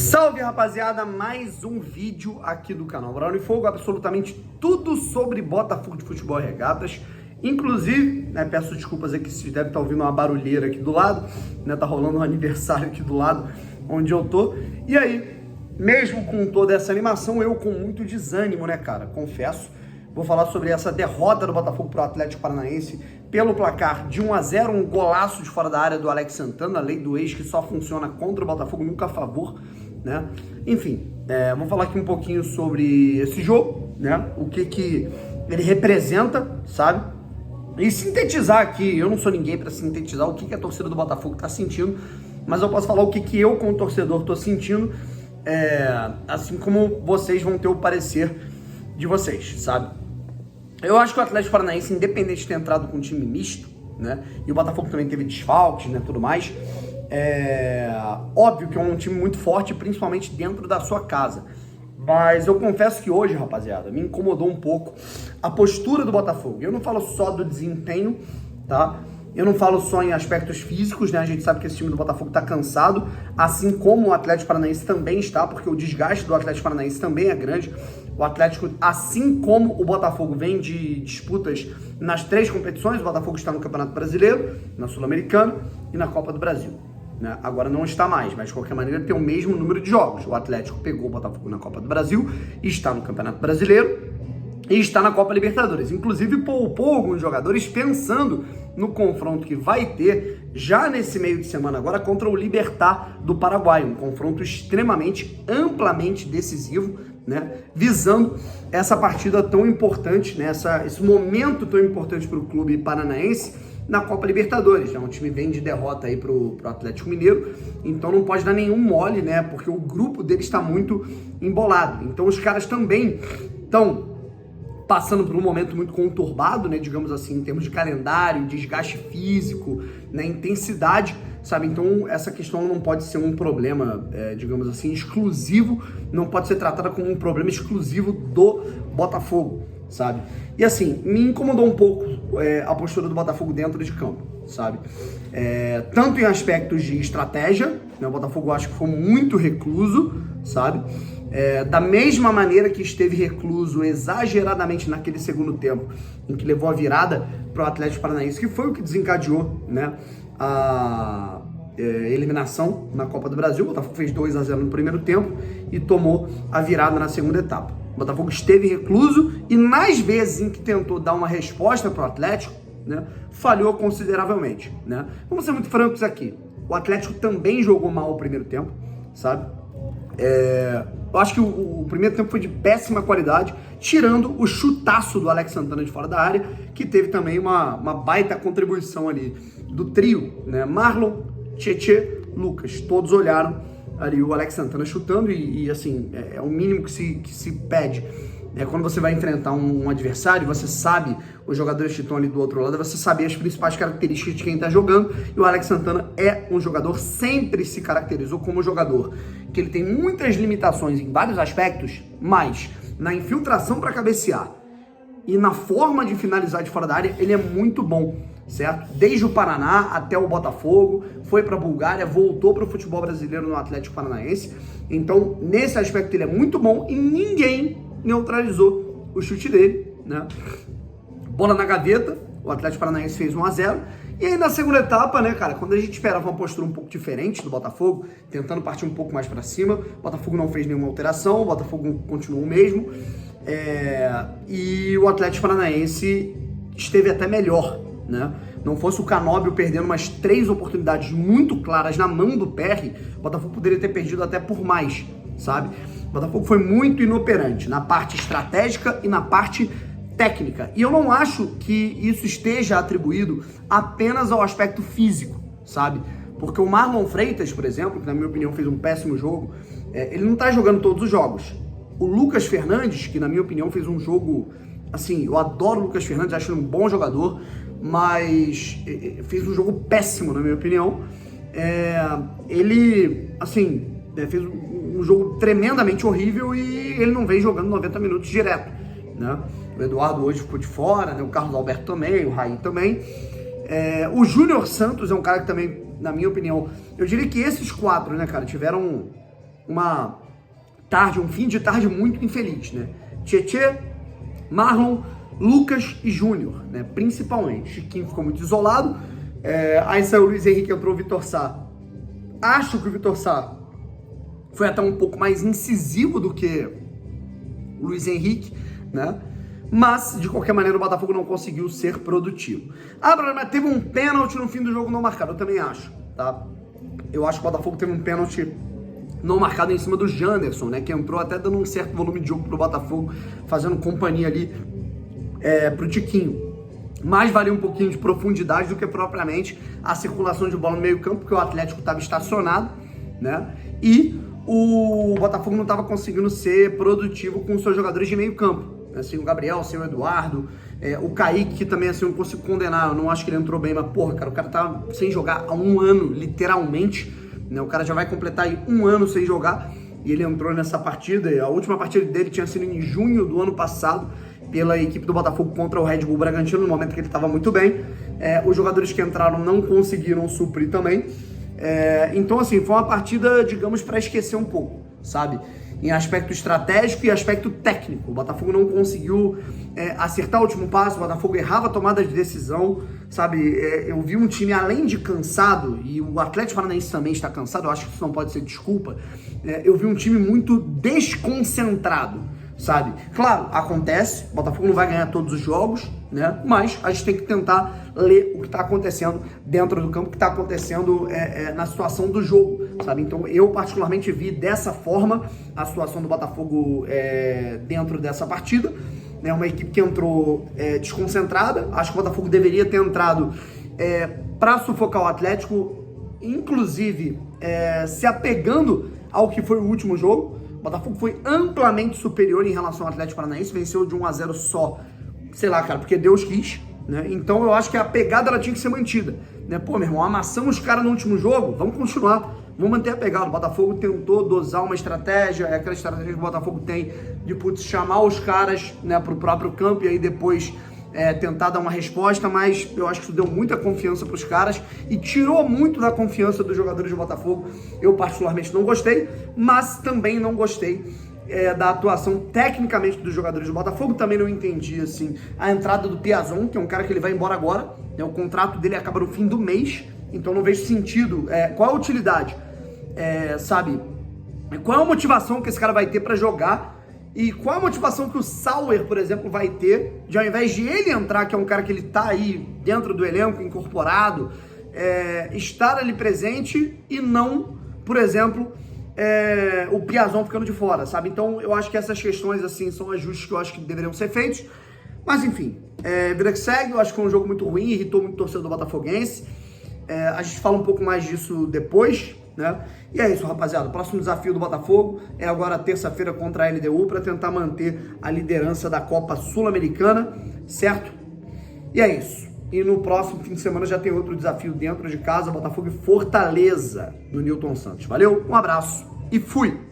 Salve, rapaziada, mais um vídeo aqui do canal Bola no Fogo, absolutamente tudo sobre Botafogo de Futebol e Regatas. Inclusive, peço desculpas aqui se deve estar ouvindo uma barulheira aqui do lado, tá rolando um aniversário aqui do lado onde eu tô. E aí, mesmo com toda essa animação, eu com muito desânimo, cara, confesso. Vou falar sobre essa derrota do Botafogo pro Atlético Paranaense pelo placar de 1-0, um golaço de fora da área do Alex Santana, a lei do ex que só funciona contra o Botafogo, nunca a favor, Enfim, vamos falar aqui um pouquinho sobre esse jogo, o que ele representa, sabe? E sintetizar aqui, eu não sou ninguém para sintetizar o que a torcida do Botafogo tá sentindo, mas eu posso falar o que eu, como torcedor, tô sentindo, assim como vocês vão ter o parecer de vocês, sabe? Eu acho que o Atlético Paranaense, independente de ter entrado com um time misto, e o Botafogo também teve desfalques, tudo mais, óbvio que é um time muito forte, principalmente dentro da sua casa. Mas eu confesso que hoje, rapaziada, me incomodou um pouco a postura do Botafogo. Eu não falo só do desempenho, tá? Eu não falo só em aspectos físicos, A gente sabe que esse time do Botafogo tá cansado, assim como o Atlético Paranaense também está, porque o desgaste do Atlético Paranaense também é grande. O Atlético, assim como o Botafogo, vem de disputas nas 3 competições. O Botafogo está no Campeonato Brasileiro, na Sul-Americana e na Copa do Brasil. Agora não está mais, mas de qualquer maneira tem o mesmo número de jogos. O Atlético pegou o Botafogo na Copa do Brasil, está no Campeonato Brasileiro e está na Copa Libertadores. Inclusive poupou alguns jogadores pensando no confronto que vai ter já nesse meio de semana agora contra o Libertad do Paraguai. Um confronto extremamente, amplamente decisivo, visando essa partida tão importante, esse momento tão importante para o clube paranaense na Copa Libertadores. Um time vem de derrota aí pro Atlético Mineiro, então não pode dar nenhum mole, porque o grupo dele está muito embolado. Então os caras também estão passando por um momento muito conturbado, digamos assim, em termos de calendário, desgaste físico, intensidade, sabe? Então essa questão não pode ser um problema, digamos assim, exclusivo, não pode ser tratada como um problema exclusivo do Botafogo, sabe? E assim, me incomodou um pouco a postura do Botafogo dentro de campo, sabe? Tanto em aspectos de estratégia, o Botafogo acho que foi muito recluso, sabe? Da mesma maneira que esteve recluso exageradamente naquele segundo tempo, em que levou a virada para o Atlético Paranaense, que foi o que desencadeou, a eliminação na Copa do Brasil. O Botafogo fez 2-0 no primeiro tempo e tomou a virada na segunda etapa. O Botafogo esteve recluso e nas vezes em que tentou dar uma resposta para o Atlético, falhou consideravelmente, Vamos ser muito francos aqui. O Atlético também jogou mal o primeiro tempo, sabe? Eu acho que o primeiro tempo foi de péssima qualidade, tirando o chutaço do Alex Santana de fora da área, que teve também uma baita contribuição ali do trio, Marlon, Tietê, Lucas. Todos olharam ali o Alex Santana chutando e assim, é o mínimo que se pede. Quando você vai enfrentar um adversário, você sabe os jogadores que estão ali do outro lado, você sabe as principais características de quem está jogando, e o Alex Santana é um jogador, sempre se caracterizou como um jogador que ele tem muitas limitações em vários aspectos, mas na infiltração para cabecear e na forma de finalizar de fora da área, ele é muito bom, certo? Desde o Paraná até o Botafogo, foi para a Bulgária, voltou para o futebol brasileiro no Atlético Paranaense. Então, nesse aspecto ele é muito bom e ninguém neutralizou o chute dele, Bola na gaveta, o Atlético Paranaense fez 1-0. E aí na segunda etapa, cara, quando a gente esperava uma postura um pouco diferente do Botafogo, tentando partir um pouco mais para cima, o Botafogo não fez nenhuma alteração, o Botafogo continuou o mesmo, e o Atlético Paranaense esteve até melhor, Não fosse o Canóbio perdendo umas 3 oportunidades muito claras na mão do PR, o Botafogo poderia ter perdido até por mais, sabe? O Botafogo foi muito inoperante na parte estratégica e na parte técnica. E eu não acho que isso esteja atribuído apenas ao aspecto físico, sabe? Porque o Marlon Freitas, por exemplo, que na minha opinião fez um péssimo jogo, ele não tá jogando todos os jogos. O Lucas Fernandes, que na minha opinião fez um jogo, assim, eu adoro o Lucas Fernandes, acho ele um bom jogador, mas fez um jogo péssimo, na minha opinião. Ele, assim, fez um jogo tremendamente horrível e ele não vem jogando 90 minutos direto, O Eduardo hoje ficou de fora, o Carlos Alberto também, o Raí também. O Júnior Santos é um cara que também, na minha opinião, eu diria que esses 4, cara, tiveram um fim de tarde muito infeliz, né? Tietê, Marlon, Lucas e Júnior, né? Principalmente. Chiquinho ficou muito isolado. Aí saiu o Luiz Henrique, entrou o Vitor Sá. Acho que o Vitor Sá foi até um pouco mais incisivo do que o Luiz Henrique, né? Mas, de qualquer maneira, o Botafogo não conseguiu ser produtivo. Mas teve um pênalti no fim do jogo não marcado, eu também acho, tá? Eu acho que o Botafogo teve um pênalti não marcado em cima do Janderson, né? Que entrou até dando um certo volume de jogo pro Botafogo, fazendo companhia ali pro Tiquinho. Mas valia um pouquinho de profundidade do que propriamente a circulação de bola no meio campo, porque o Atlético estava estacionado, né? E o Botafogo não estava conseguindo ser produtivo com os seus jogadores de meio campo. Assim, o Gabriel, assim, o Eduardo, o Kaique, que também assim, eu não consigo condenar, eu não acho que ele entrou bem, mas porra, cara, o cara tá sem jogar há um ano, literalmente, né? O cara já vai completar aí um ano sem jogar, e ele entrou nessa partida, e a última partida dele tinha sido em junho do ano passado, pela equipe do Botafogo contra o Red Bull Bragantino, no momento que ele estava muito bem. Os jogadores que entraram não conseguiram suprir também. Então, assim, foi uma partida, digamos, para esquecer um pouco, sabe? Em aspecto estratégico e aspecto técnico. O Botafogo não conseguiu acertar o último passo, o Botafogo errava a tomada de decisão, sabe? Eu vi um time, além de cansado, e o Atlético Paranaense também está cansado, eu acho que isso não pode ser desculpa, eu vi um time muito desconcentrado, sabe? Claro, acontece, o Botafogo não vai ganhar todos os jogos, né? Mas a gente tem que tentar ler o que está acontecendo dentro do campo, o que está acontecendo na situação do jogo, sabe? Então eu particularmente vi dessa forma a situação do Botafogo dentro dessa partida, né? Uma equipe que entrou desconcentrada. Acho que o Botafogo deveria ter entrado para sufocar o Atlético, inclusive se apegando ao que foi o último jogo. O Botafogo foi amplamente superior em relação ao Atlético Paranaense, venceu de 1-0 só, sei lá, cara, porque Deus quis, né? Então eu acho que a pegada ela tinha que ser mantida, né? Pô, meu irmão, amassamos os caras no último jogo, vamos continuar, vamos manter a pegada. O Botafogo tentou dosar uma estratégia, aquela estratégia que o Botafogo tem de, putz, chamar os caras, né, pro próprio campo e aí depois tentar dar uma resposta, mas eu acho que isso deu muita confiança para os caras e tirou muito da confiança dos jogadores do Botafogo. Eu particularmente não gostei, mas também não gostei da atuação tecnicamente dos jogadores do Botafogo. Também não entendi assim a entrada do Piazon, que é um cara que ele vai embora agora, né? O contrato dele acaba no fim do mês, então não vejo sentido. Qual a utilidade? Sabe? Qual é a motivação que esse cara vai ter para jogar? E qual a motivação que o Sauer, por exemplo, vai ter de, ao invés de ele entrar, que é um cara que ele tá aí dentro do elenco, incorporado, estar ali presente e não, por exemplo, o Piazon ficando de fora, sabe? Então eu acho que essas questões, assim, são ajustes que eu acho que deveriam ser feitos. Mas enfim, vida que segue. Eu acho que foi um jogo muito ruim, irritou muito o torcedor botafoguense. A gente fala um pouco mais disso depois, né? E é isso, rapaziada. O próximo desafio do Botafogo é agora terça-feira contra a LDU para tentar manter a liderança da Copa Sul-Americana, certo? E é isso. E no próximo fim de semana já tem outro desafio dentro de casa, Botafogo e Fortaleza, no Newton Santos. Valeu, um abraço e fui!